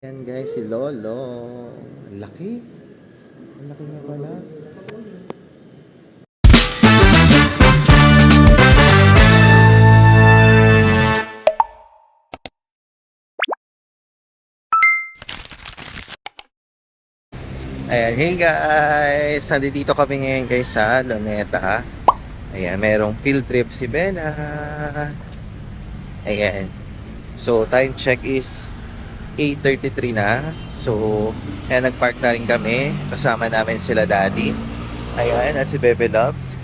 Yan guys, si Lolo. Ang laki. Ang laki niya pala. Ayan, hey guys! Nandito kami ngayon guys sa Luneta. Ayan, merong field trip si Bella. Ayan. So, time check is 8:33 na. So, ayan, nag-park na rin kami. Kasama namin sila daddy. Ayan, at si Bebe Loves.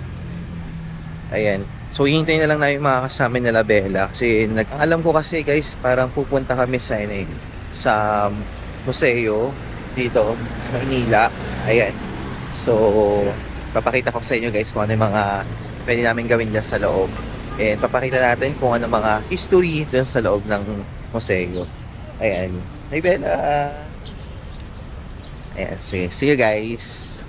Ayan. So, hihintayin na lang namin mga kasama nila Bella. Kasi, ang alam ko kasi guys, parang pupunta kami sa museo dito sa Manila. Ayan. So, papakita ko sa inyo guys kung ano yung mga pwede namin gawin dyan sa loob. And papakita natin kung ano mga history dyan sa loob ng museo. Ayan. Hey Bella! Ayan. See you guys!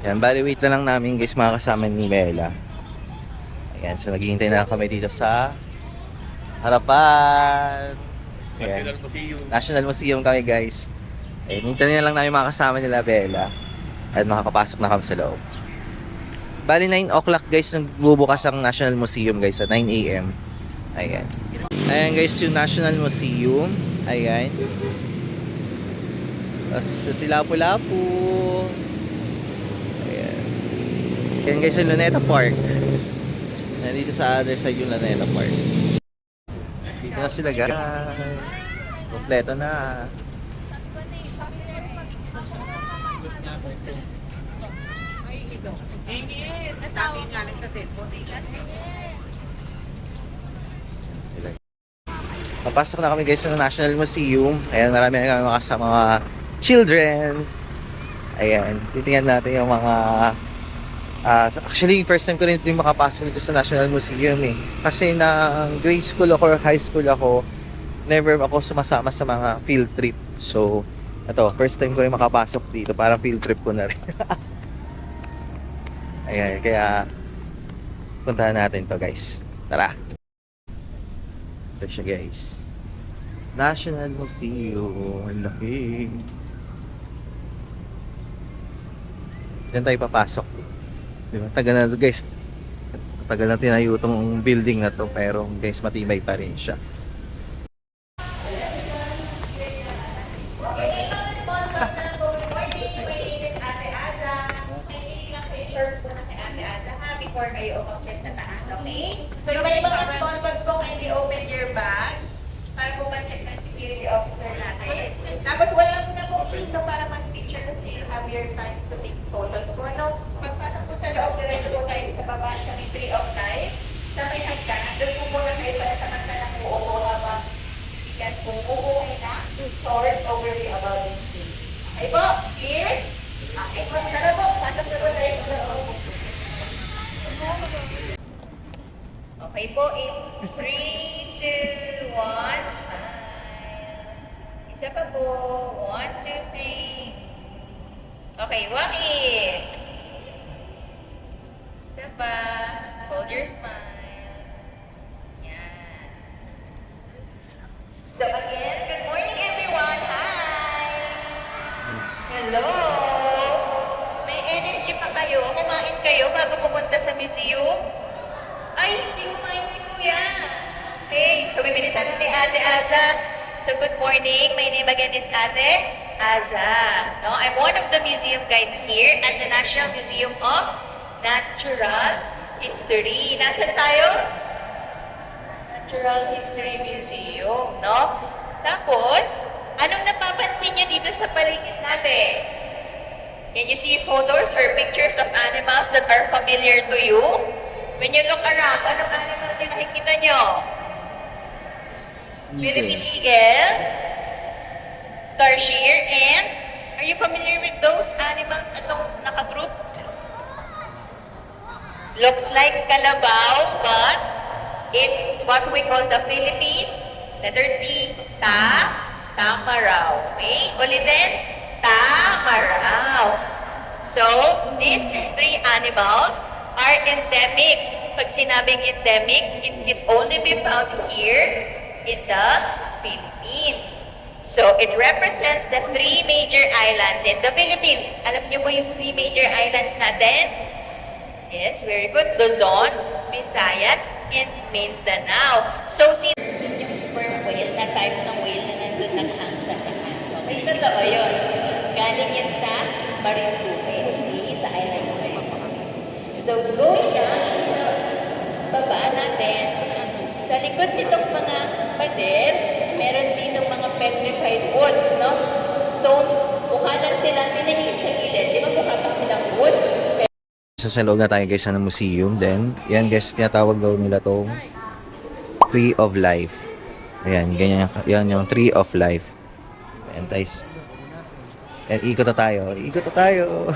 Ayan, bali wait na lang namin guys mga kasama ni Bella. Ayan, so naghihintay na lang kami dito sa harapan. Ayan. National Museum. National Museum kami guys. Ayan, hintayin na lang namin mga kasama nila Bella. At makakapasok na kami sa loob. Bali 9 o'clock guys nagbubukas ang National Museum guys at 9 AM. Ayan. Ayan guys yung National Museum. Ayan. Tapos ito si Lapu-Lapu. Yan guys, yung Luneta Park. Nandito sa other side yung Luneta Park. Dito na sila guys. Kompleto na. Sabi nga nagsa-cellphone Sila. Papasok na kami guys sa National Museum. Ayan, marami na kami makasama mga children. Ayan, titingnan natin yung mga actually, first time ko rin makapasok dito sa National Museum eh. Kasi na grade school ako or high school ako, never ako sumasama sa mga field trip. So, ito, first time ko rin makapasok dito. Parang field trip ko na rin. Ayan, kaya puntahan natin to guys. Tara! Ito siya guys. National Museum. Ang laki. Diyan tayo papasok. Diba? Tagal na to guys. Tagal na tinayo itong building na to pero guys matibay pa rin siya. before kayo umakyat sa taas, okay? So yung may mga small bag po, kindly open your bag para po ma-check ng security officer natin. Tapos wala mo na po dito para mag-picture kasi you have your time to take photos po, no? Pagpasok po sa loob, diretso po kayo sa baba sa may tree of life. Sa may hagdan, doon po muna kayo para sa magsalang uupo habang bigas po uuwi na short overview about this thing. Okay po? Clear? Okay po, tara po, pasok na po tayo sa loob. Okay po, in 3, 2, 1, smile. Isa pa po, 1, 2, 3. Okay, walking. Isa pa, hold your smile. Yan. So again, good morning everyone. Hi! Hello! May energy pa kayo? Kumain kayo bago pumunta sa museum? Ay, hindi kumain si Kuya. Okay, so bibilisan natin Ate Aza. So good morning, my name again is Ate Aza. No, I'm one of the museum guides here at the National Museum of Natural History. Nasaan tayo? Natural History Museum, no? Tapos, anong napapansin nyo dito sa paligid natin? Can you see photos or pictures of animals that are familiar to you? When you look around, anong animals yung nakikita nyo? Philippine eagle? tarsier, and are you familiar with those animals atong nakagroup? Looks like kalabaw, but it's what we call the Philippine letter T, tamaraw. Okay? Ulitin, tamaraw. So, these three animals are endemic. Pag sinabing endemic, it can only be found here in the Philippines. So, it represents the three major islands in the Philippines. Alam niyo po yung three major islands natin? Yes, very good. Luzon, Visayas, and Mindanao. So, yung sperm whale, na type ng whale na nandun naghang sa taas. Okay, totoo yun. Galing yan sa Marinduque, hindi sa island ng Marinduque. So, going down sa baba natin, sa likod nitong mga pader, meron ditong mga petrified woods, no? Stones, mukha lang sila, tinan niyo sa gilid. Di ba mukha pa silang wood? Sa loob na tayo guys ng museum. Then, yan guys, tinatawag daw nila tong Tree of Life. Ayan, ganyan yan yung Tree of Life. Ayan guys. Ayan, ikot na tayo. Ikot na tayo.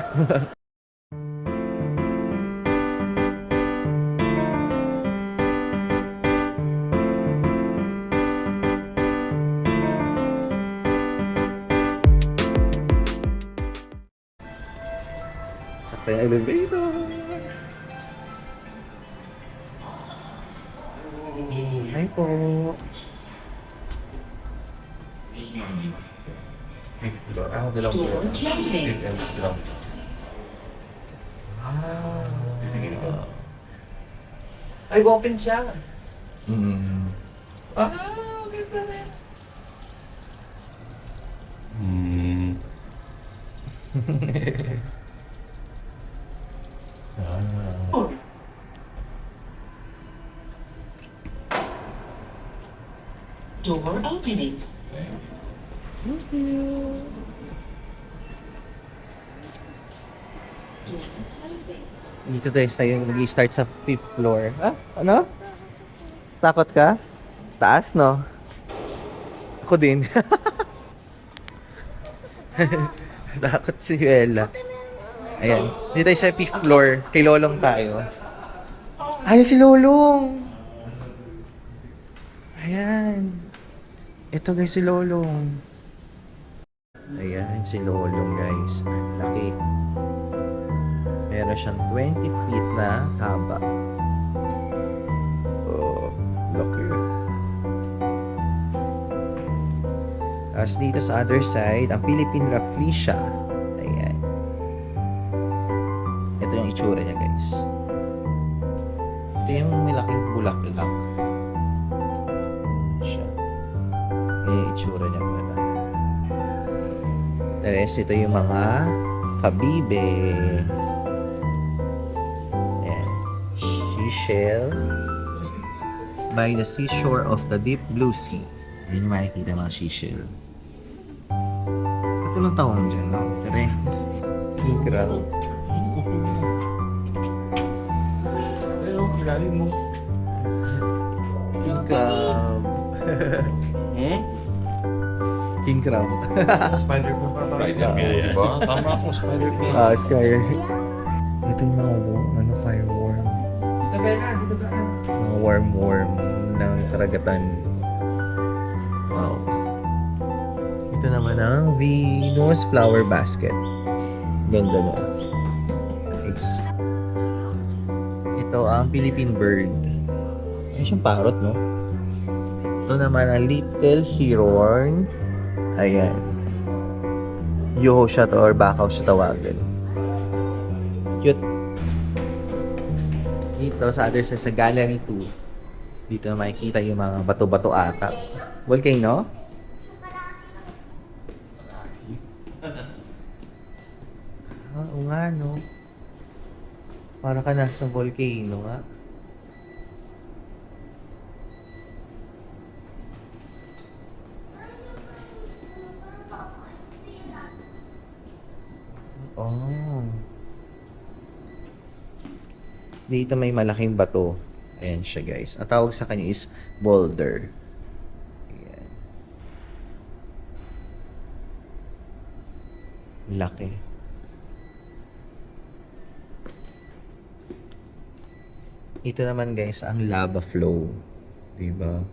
Sakto yung elevator. Hi po. Dalawang po. Ay, open siya. Mm. Ganda na. Door opening. Dito guys tayo mag-start sa 5th floor. Ah, ano? Takot ka? Taas, no? Ako din. Takot si Bella. Ayan. Dito tayo sa 5th floor. Kay Lolong tayo. Ayun si Lolong! Ayan. Ito guys si Lolong. Ayan si Lolong guys. Laki. Meron siyang 20 feet na haba. Oh, laki. Tapos dito sa other side, ang Philippine Rafflesia. Ayan. Ito yung itsura niya guys. Ito yung malaking bulaklak. Siya. Yung itsura niya pala. The rest, ito yung mga kabibe. Ayan. Seashell. By the seashore of the deep blue sea. Ayan yung makikita mga seashell. Katulong taon dyan, no? Terens. King crab. Ayun, kilalin mo. King crab. King crab. Spider ko pa tayo. Spider ko, Diba? Tama ako, spider ko. Sky. Ito yung mga fireworm. Dito ka, dito ka. Mga worm ng karagatan. Wow. Ito naman ang Venus flower basket. Ganda na. Nice. Ito ang Philippine bird. Ay, siyang parrot, no? Ito naman ang little heron. Ayan. Yoho siya to or bakaw siya tawagan. Cute. Dito sa other side, sa gallery 2. Dito makikita yung mga bato-bato ata. Volcano? Oo nga, no? Para ka nasa volcano, nga. Oh. Dito may malaking bato. Ayan siya guys. Ang tawag sa kanya is boulder. Ayan. Laki. Ito naman guys, ang lava flow. Diba?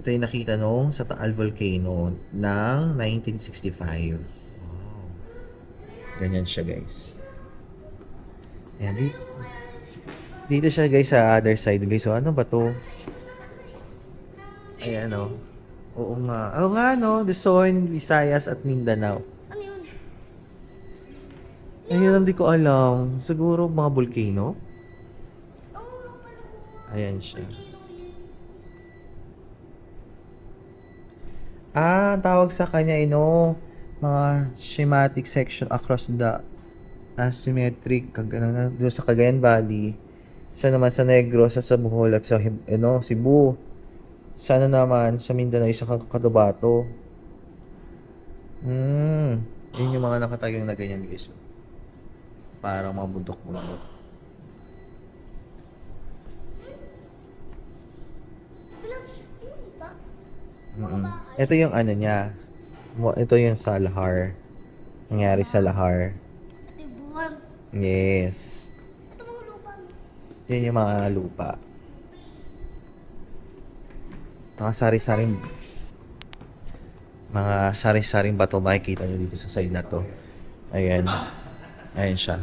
Ito yung nakita nung sa Taal Volcano ng 1965. Wow. Ganyan siya guys. Ayan, dito siya guys sa other side guys. So ano ba to? Ayan o. Oo nga. Oo nga no. Luzon, Visayas at Mindanao. Ano yun? Ayun, hindi ko alam. Siguro mga volcano? Oo nga pala. Ayan siya. Volcano yun. Tawag sa kanya, mga schematic section across the asymmetric, doon sa Cagayan Valley. Sa naman sa Negros, sa Bohol at sa Cebu. Sana naman sa Mindanao, sa Cotabato. Yun yung mga nakatagong na ganyan guys. Parang mga bundok-bundok. Philips, yun ba? Ito yung ano niya. Ito yung sa Lahar. Nangyari sa Lahar. Ito yung bungal. Yes. Ito mga lupa. Yun yung mga lupa. Mga sari-saring bato makikita nyo dito sa side na to. Ayan. Ayan siya.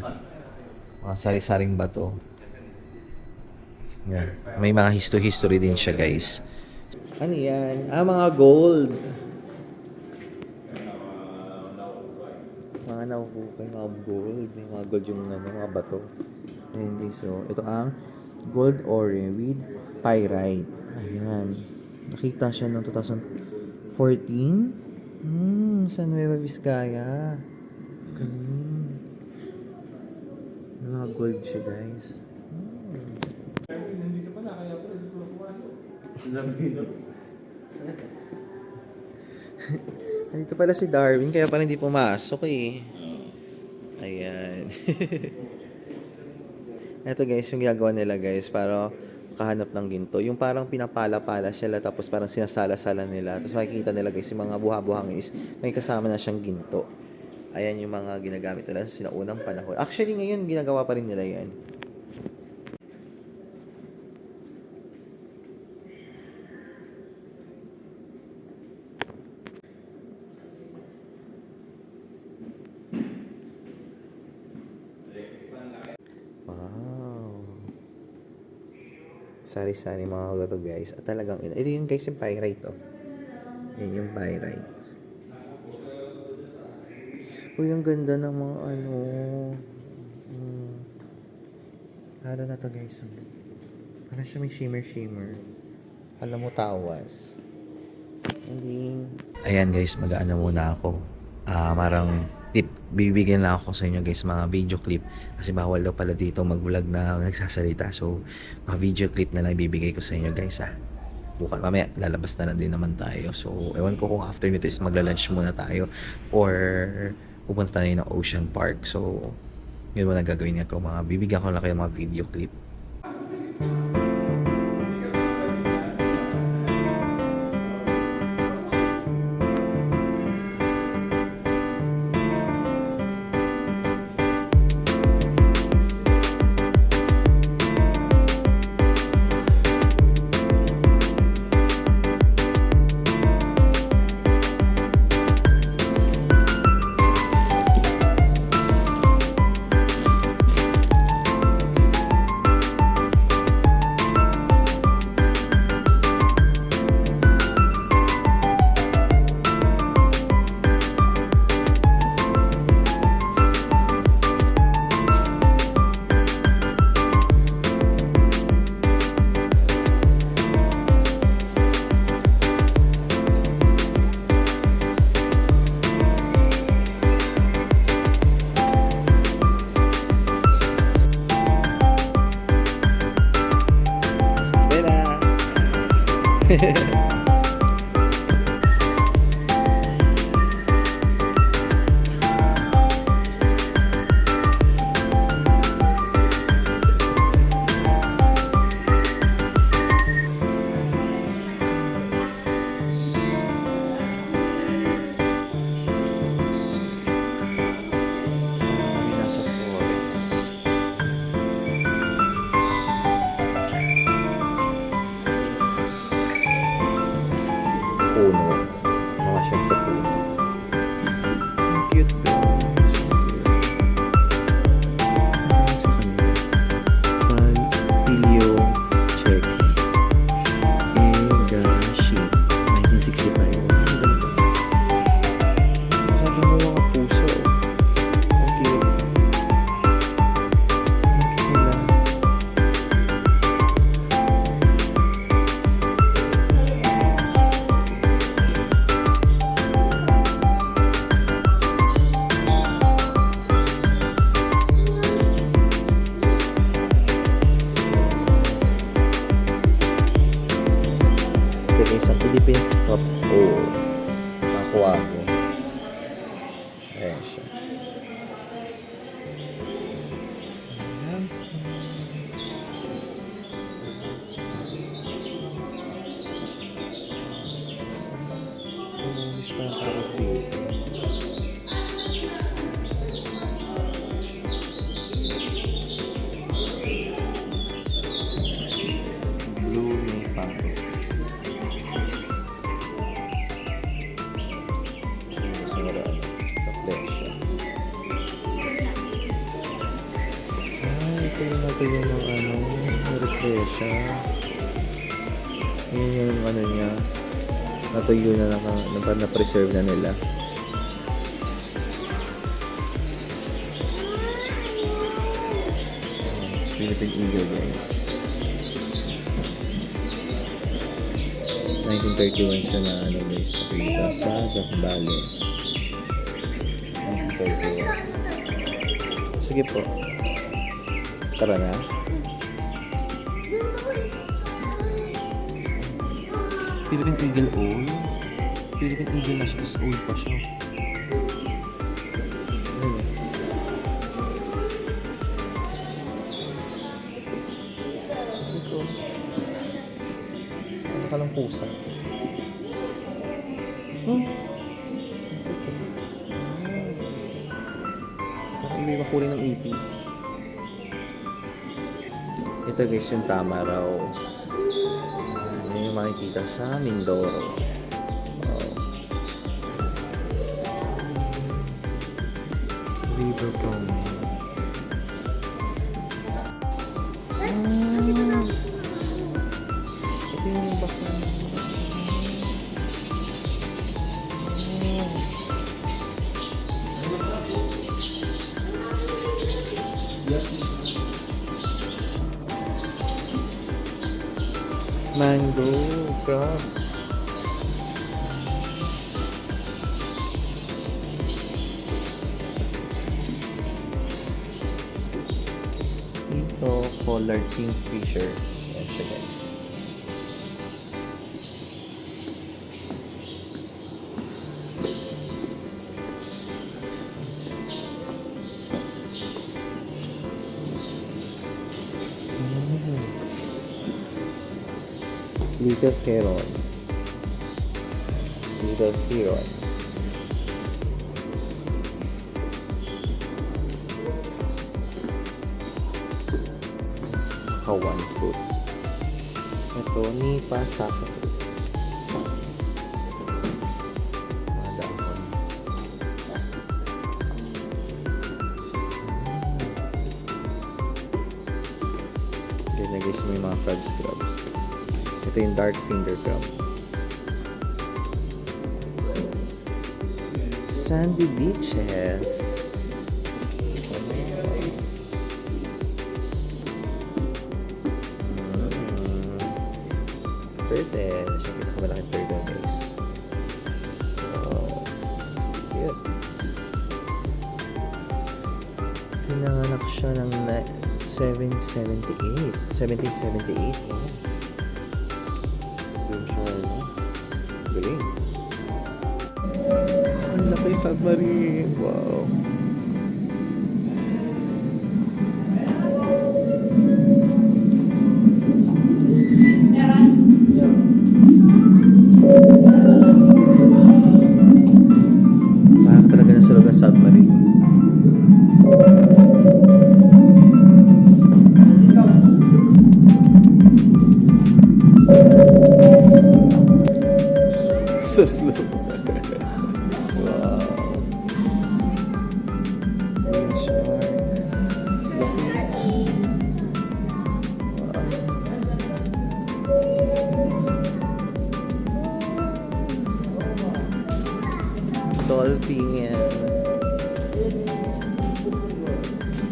Mga sari-saring bato. Yan. May mga history din siya guys. Ano yan? Mga gold. Mga nahuhukay, mga gold. May mga gold yung mga bato. Ayan guys. So, ito ang gold ore with pyrite. Ayan. Nakita siya noong 2014. Sa Nueva Vizcaya. Galing. May mga gold siya guys. Nandito pala, kaya pala hindi ko nakuha. Nandito pala si Darwin, kaya pala hindi pumasok eh. Ayan. Ito guys, yung ginagawa nila guys, para makahanap ng ginto. Yung parang pinapala-pala sila, tapos parang sinasala-sala nila. Tapos makikita nila guys, yung mga buha-buhangin is may kasama na siyang ginto. Ayan yung mga ginagamit nila sa sinaunang panahon. Actually ngayon, ginagawa pa rin nila yan. Wow. Sari-sari mga gato guys. At talagang, ito yung guys yung pyrite oh. Yan yung pyrite. Uy, ang ganda ng mga Ano na to guys. Parang siya may shimmer. Alam mo, tawas. Ending. Ayan guys, mag-aano muna ako. Marang tip, bibigyan lang ako sa inyo guys, mga video clip. Kasi bawal daw pala dito mag-vlog na nagsasalita. So, mga video clip na lang ibibigay ko sa inyo guys Bukas, mamaya, lalabas na lang din naman tayo. So, ewan ko kung after nito is magla-lunch muna tayo. Or, pupunta tayo ng Ocean Park. So, yun muna gagawin ko. Bibigyan ko lang kayo mga video clip. namasyal sa pool. Ang cute guys. So cute. Ang tawag sa kanila. Palpilio Check. Garashi. 1965. Wow, ang ganda. Nakaka mo mga puso. Ang cute. Ang cute nila. Ito yung isang Philippines Cup O. Nakuha ko. Ayan siya. Ayan. Umalis pa ang tawag dito. Blue yung pangit. Ito yung natuyo ng refresha. Yun yung ano niya. Natuyo na na-preserve na nila. Philippine Eagle guys. 1931 siya na guys. Kita sa Zambales. 1931. Sige po. Tara na. Philippine Eagle oil. Philippine Eagle na siya. Tapos oil pa siya. Ayun. Ito. Nakalang pusa. Parang iba kulay ng ipis. Ito guys yung tama raw. Yan yung makikita sa Mindoro. Wow. River Promenade. Ito yung baka. Mango crab. Ito, Pollard Kingfisher. Yan siya guys. Little Heron. Little Heron. Kawan fruit. Ito, Nipa Sasa fruit. Mga dahon. Ganyan guys, may mga crab scrubs. Ito yung dark finger crab. Sandy beaches. Turtle. Siya pinakamalaki turtle guys. Wow. Cute. Pinanganak siya ng 1778. Wow. Galing. Ang laki submarine. Wow. Parang talaga nasa loob ng submarine. So slow. Dolphin.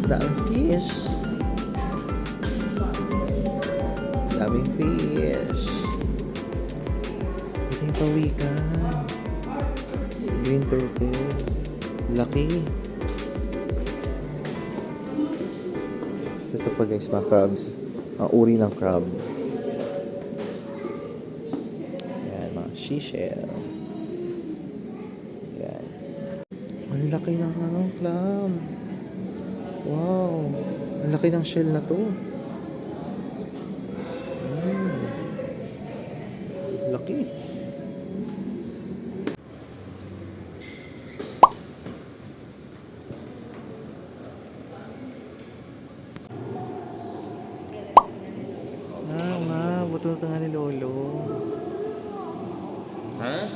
Daming fish. Daming fish. Ito yung pawikan. Green turtle. Laki. So ito pa guys, mga crabs. Ang uri ng crab. Yan, mga seashell. Yan. Ang laki ng clam. Wow. Ang laki ng shell na to. Laki. Buto na nga ni Lolo. Ha?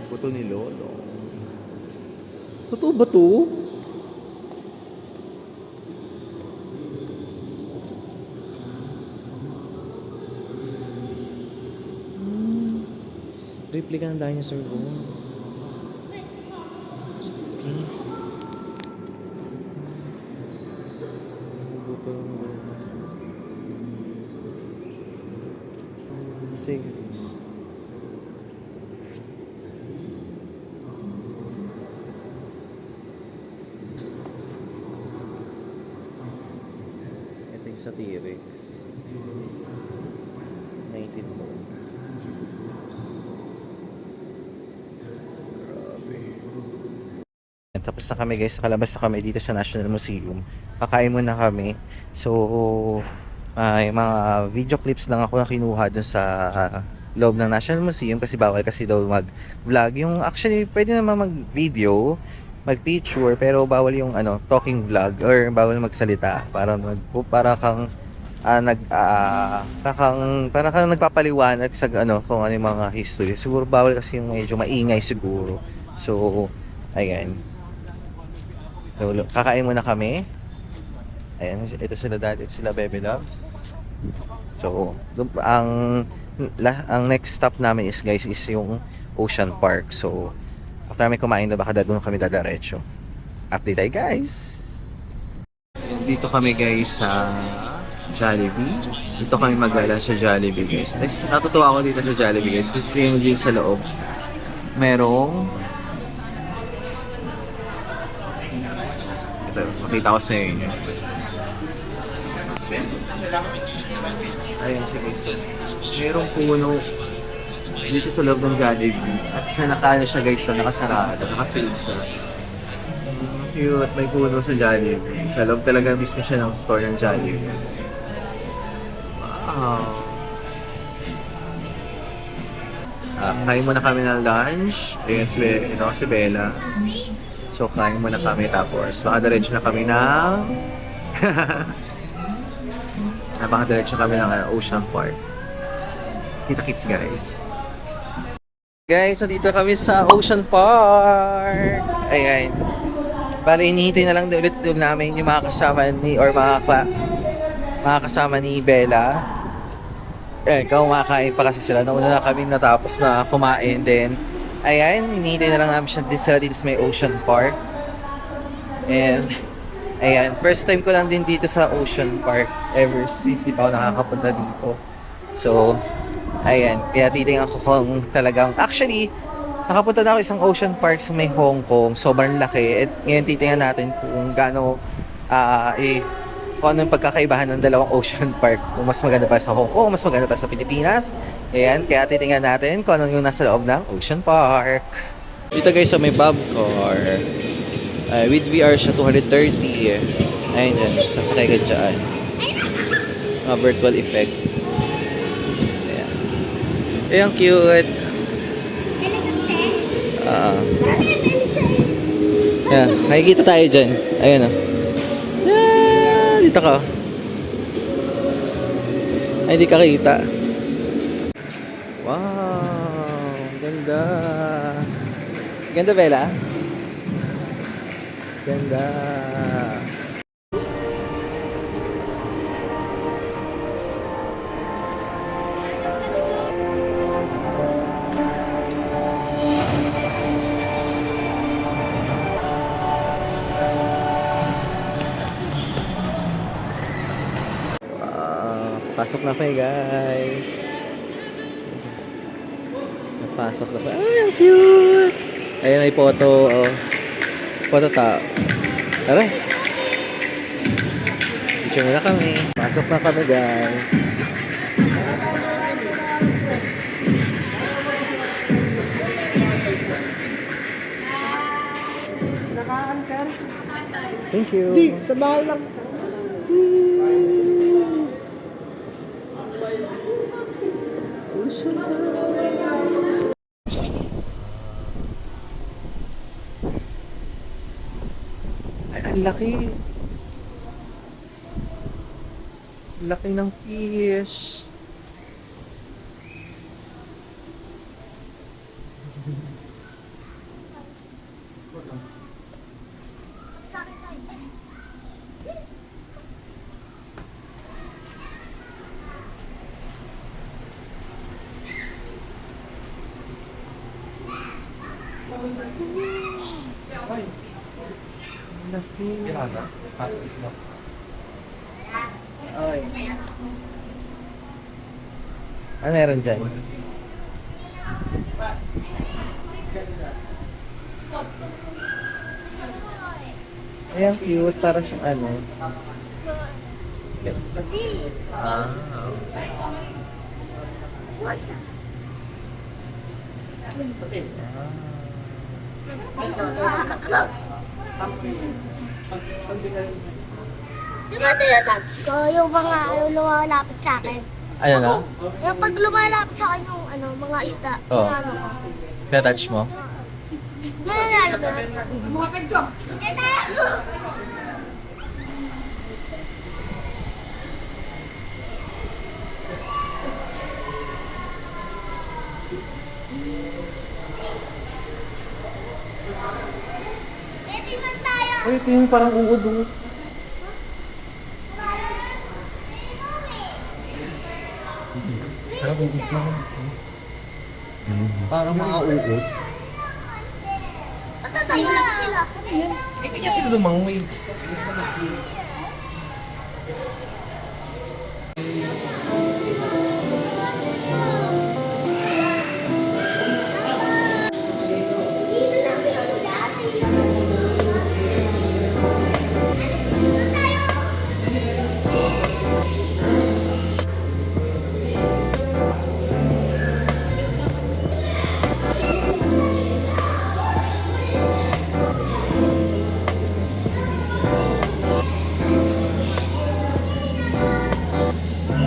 Buto ni Lolo. Totoo ba to? Replika ng dinosaur bone. Okay. Buto ng dinosaur. Series. Ito yung sa T-Rex. 19 mo. Tapos na kami guys, nakalabas na kami dito sa National Museum. Kakain muna kami. So, yung mga video clips lang ako na kinuha dun sa loob ng National Museum kasi bawal kasi daw mag-vlog. Yung actually, pwede naman mag-video, mag-picture, pero bawal yung talking vlog or bawal magsalita para para kang nagpapaliwanag sa kung ano yung mga history. Siguro bawal kasi yung medyo maingay siguro. So, ayan. So, kakain muna kami. Ayan, ito sila dati, sila Baby Loves. So, ang next stop namin is guys is yung Ocean Park. So, after namin kumain na baka doon kami dadaretso. Update tayo guys! Dito kami guys sa Jollibee. Dito kami magala sa Jollibee guys. Natutuwa ako dito sa Jollibee guys kasi yung dito sa loob merong ito, makita ko sa inyo. Ayan siya guys. Merong puno dito sa loob ng Jollibee. At siya siya guys, nakasarado, nakasealed siya. Cute, may puno sa Jollibee. Sa loob talaga mismo siya ng store ng Jollibee. Wow. Kain muna kami ng lunch. Ayan si Bella. So kain muna kami tapos makadiretso na kami ng napakadiretso kami ng Ocean Park. Kita-kits guys. Guys, nandito kami sa Ocean Park. Ayan. Bale, hinihintay na lang ulit namin yung mga kasama ni or mga kasama ni Bella. Ayan, kumakain pa kasi sila. Nauna na kami natapos na kumain din. Ayan, hinihintay na lang namin sila dito sa may Ocean Park. And ayan, first time ko lang din dito sa Ocean Park ever since di pa ako nakakapunta dito. So, ayan, kaya titingnan ko kung talagang actually, nakapunta na ako isang Ocean Park sa may Hong Kong. Sobrang laki. At ngayon titingnan natin kung gaano kung ano yung pagkakaibahan ng dalawang Ocean Park. Kung mas maganda pa sa Hong Kong, mas maganda pa sa Pilipinas. Ayan, kaya titingnan natin kung ano yung nasa loob ng Ocean Park. Dito guys sa may Bobcar. With VR siya 230. Ayun dyan, sasakay ka dyan. Virtual effect. Ayan. Ayan, cute. Ayan, makikita tayo dyan. Ayun o. Dito ka. Ay, hindi ka kita. Wow, ganda. Ganda, Bella. Ganda. Pasok na kayo, guys. Napasok na kayo. Ay, ang cute! Ayan, may photo. Oh. Photo tao. Tara. Picture na kami. Pasok na kami, guys. Nakaan, sir? Thank you. Hindi, sa bahay lang. Ay, ang laki. Laki ng fish. Sakit tayo. Laki. Pirata. Hot is not. Ay. Ano meron dyan? Ay, ang cute. Para siyang ano. Ah. Di ba tinatouch ko yung mga lumalapit sa akin? Ano na? Yung pag lumalapit sa akin yung ano, mga isda, Oo. yung ano ko. Tinatouch mo? Ganyan na. Bumapit ko. Diyan tayo! Ready man tayo! Uy, ito yung parang uod oh. Pero bubit sa akin. Parang mga uod. Patatayo lang sila. Hindi niya sila lumangoy. Dito lang sila mo dati. Dito tayo!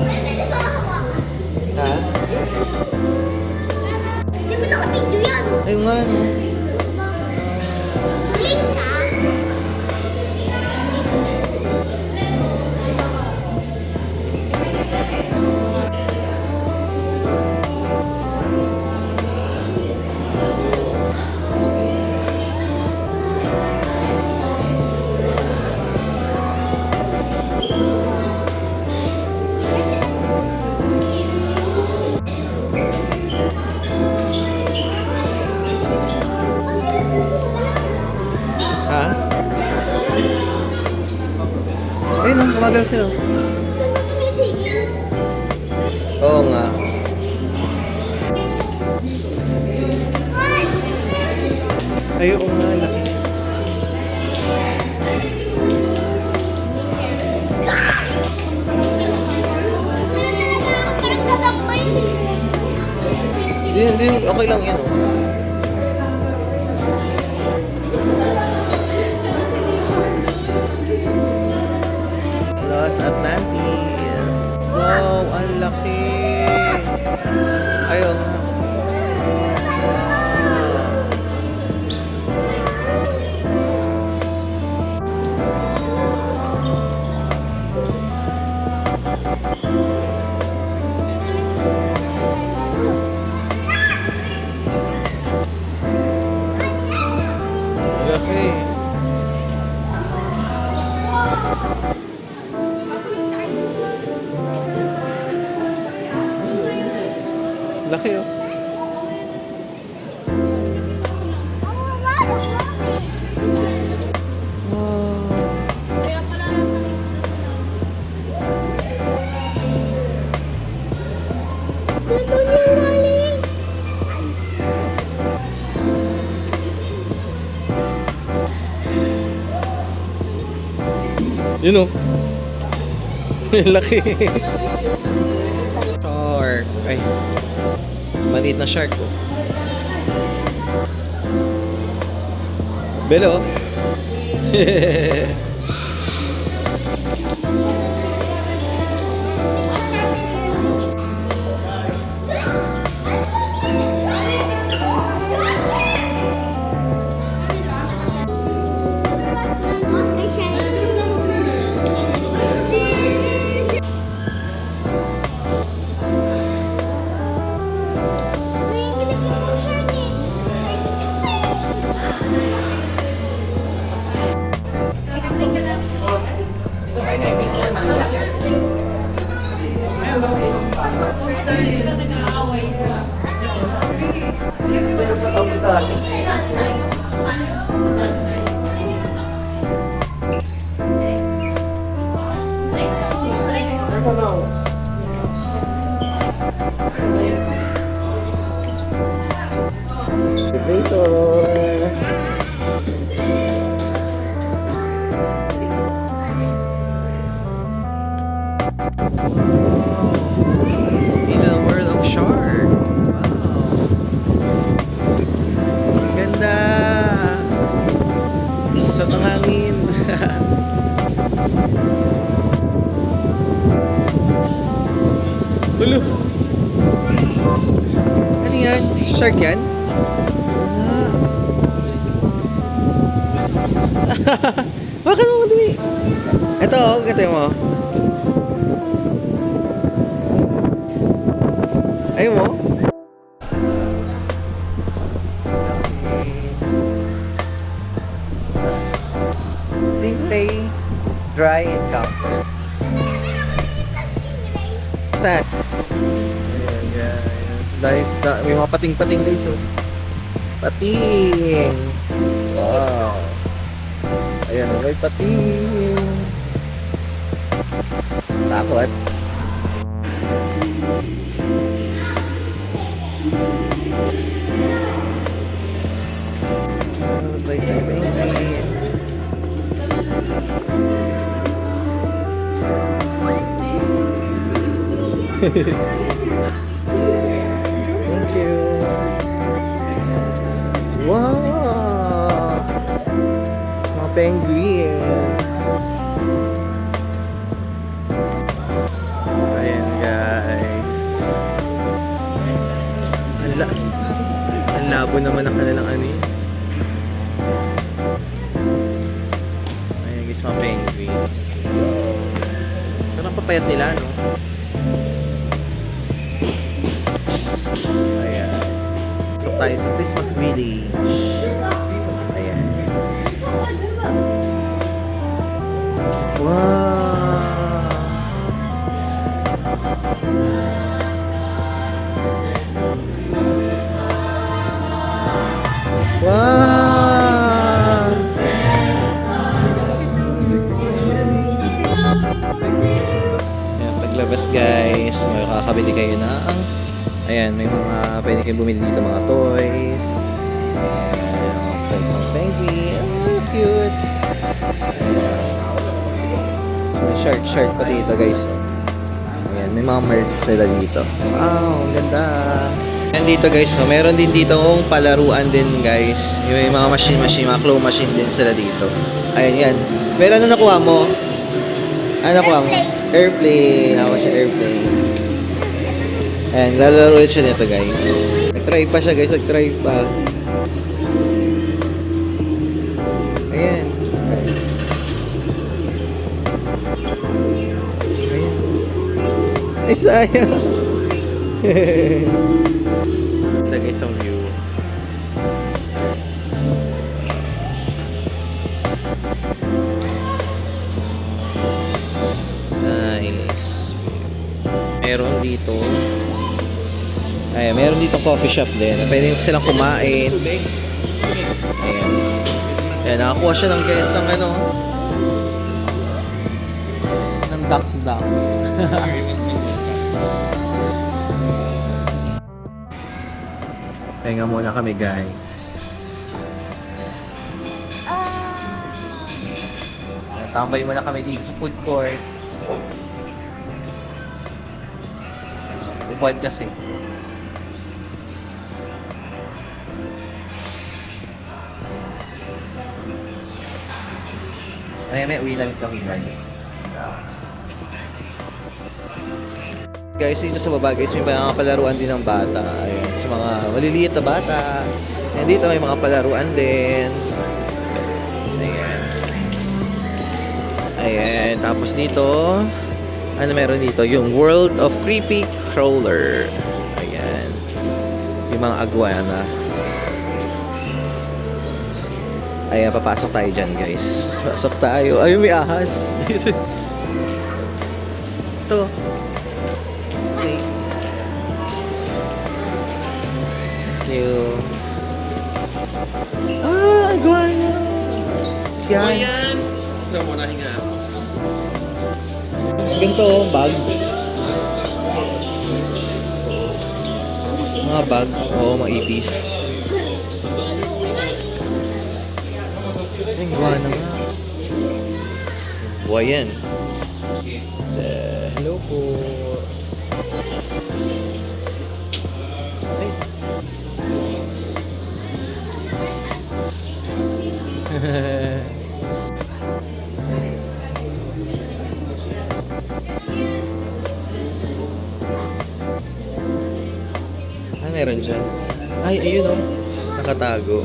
Pwede ba hawak? Ha? Hindi mo naka-video yan. Ayun nga no. Huling ka. Ha? Ayun no, gumagalaw sila. Saan ka tumitigil? Oo nga. Ay! Ayun nga, laki. Wala talaga ako parang tatambay. Hindi, okay lang yan oh. Los Atlantis. Wow, ang laki. Ayun nga. Laki. Yun o. Laki. Shark. Ay. Maliit na shark oh. Belo. In the world of shark. Wow. Ganda. Sa tangangin. Ulo. Ano yan? Shark yan? Bakit mo madali? Ito, ito mo. Ayaw mo? Simple dry encounter. Saan? Ayan guys. Guys, may mga pating-pating guys oh. Pating! Wow! Ayan, may pating! Takot! Try sa penguin. Thank you. Wow! Mga penguin. Ayan guys. Ang labo naman ang kanilang ano eh. Ayan guys, mga penguin. Parang papayat nila, no? Ayan. So tayo sa Christmas Village. Ayan. Wow! Wow! Ayan, paglabas guys, makakabili kayo ng ayan, may mga pwede kayong bumili dito mga toys. Ayan, mga toys ng penguin. Oh, cute! Ayan. So, may shark pa dito guys. Ayan, may mga merch sila dito. Wow, ang ganda! And dito guys, so, meron din dito kung palaruan din guys. May mga machine, mga claw machine din sila dito. Ayan yan. Pero ano nakuha mo? Ano nakuha mo? Airplane. Ako siya airplane. Ayan, lalaro ulit siya nito guys. Nag-try pa siya guys, nag-try pa. Ayan. Ayan. Ay, sayang. Ito guys ang view. Nice. Meron dito. Ayan, meron dito coffee shop din. Pwede silang kumain. Ayan. Ayan, nakakuha siya ng guys ng ano. Ng duck. Pahinga muna kami guys. Tambay muna kami dito sa food court. Upuan kasi. May uwi na rin kami guys. Guys, dito sa baba guys, may mga palaruan din ng bata. Ayan, sa mga maliliit na bata. And dito may mga palaruan din. Ayan. Ayan, tapos dito, ano meron dito? Yung World of Creepy Crawler. Ayan. Yung mga iguana. Ayan, papasok tayo dyan guys. Pasok tayo. Ayun, may ahas. Ito. Snake. Cute. Ah, iguana. Yan. Ito mo na hinga. Ganito, bag. Mga bag. Oo, mga ipis. Ay, iguana nga. Buhay yan. Hello po. Ay. Meron dyan. Ay, ayun oh. Nakatago.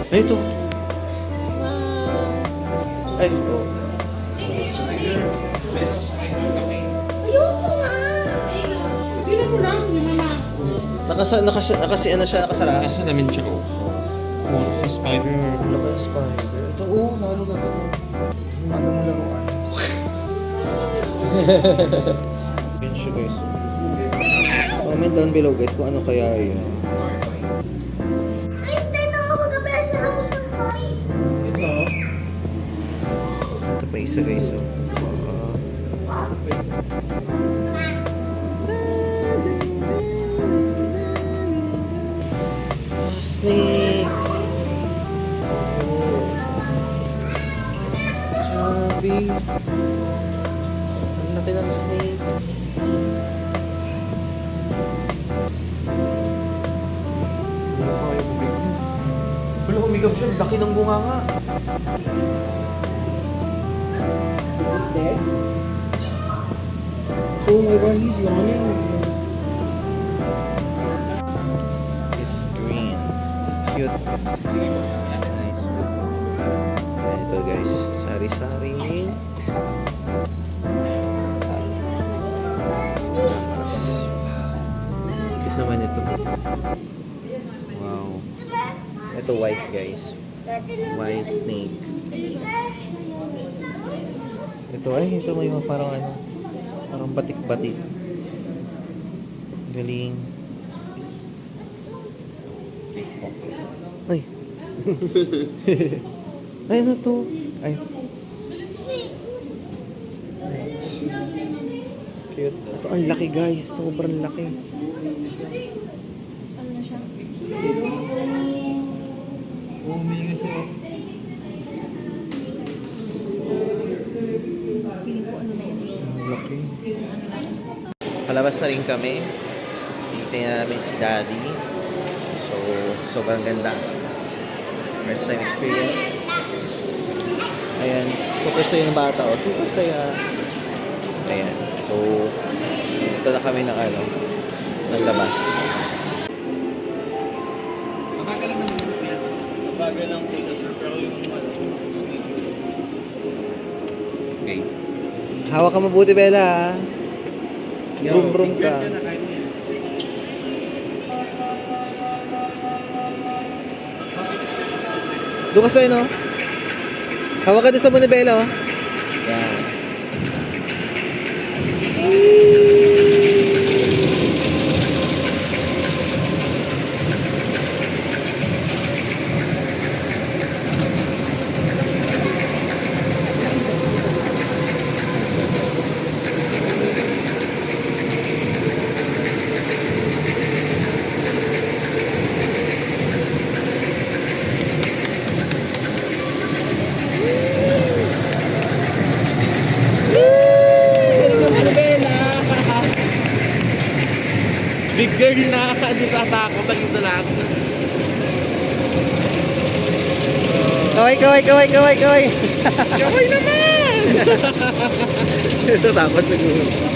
Ay, ito. Ay, oh. Ayoko nga. Hindi ko lang, hindi mo na. Ano siya, nakasara. Nasa namin siya oh. Oh, spider. Laka spider. Ito, oh, lalo na ito. Ano mo laruan? Yun siya guys. Comment down below guys kung ano kaya yun. Ay, hindi na ako magkabesa ako sa boy. Ito pa isa guys. Snake. Oh. Chubby. Ang laki ng snake. Wala, umigab siya. Laki ng bunga nga. Oh my God, he's yawning. It's green. Cute. Nice. Ayan, ito guys. Sari-sari. Cute naman ito. Wow. Ito white guys. White snake. Ito ay, ito may mga parang ano. Parang batik-batik. Galing. Ay. Ay, ano to? Ay. Cute. Ito, ang laki guys. Sobrang laki. Huminga siya. Ang laki. Palabas na rin kami. Tingnan namin si Daddy. So, sobrang ganda. First time experience. Ayan. Super saya ng bata. Oh. Super saya. Ayan. So, ito na kami ng ano, ng labas. Mabagal lang naman yung piyan. Mabagal lang po siya sir. Pero yung Okay. Hawak ka mabuti, Bella. Brum-brum ka. Doon ka sa'yo, no? Hawak ka doon sa Bonibela, oh. Yan. Big girl na, ano tatakot, naging lang. Kaway, kaway, kaway, kaway, kaway. Kaway naman! Ito takot siguro.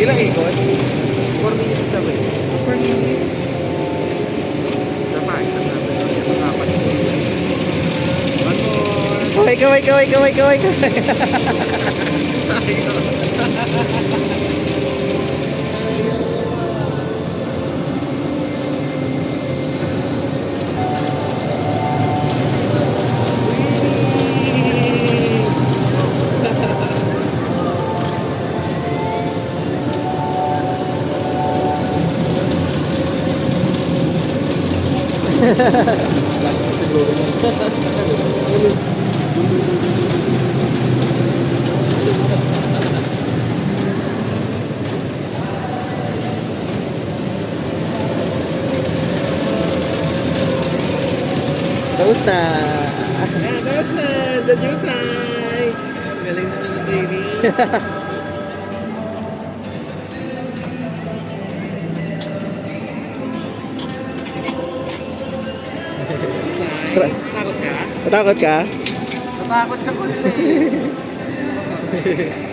Ilang ikot? 4 minutes na ba yun? 4 minutes. Dapat, dapat. One more. Kaway, kaway, kaway, kaway, kaway, kaway. Tapos na. Yeah, that's na. The juice eye. Galing naman ng baby. Juice eye. Takot ka? Natakot ka? Natakot siya konti. Takot konti.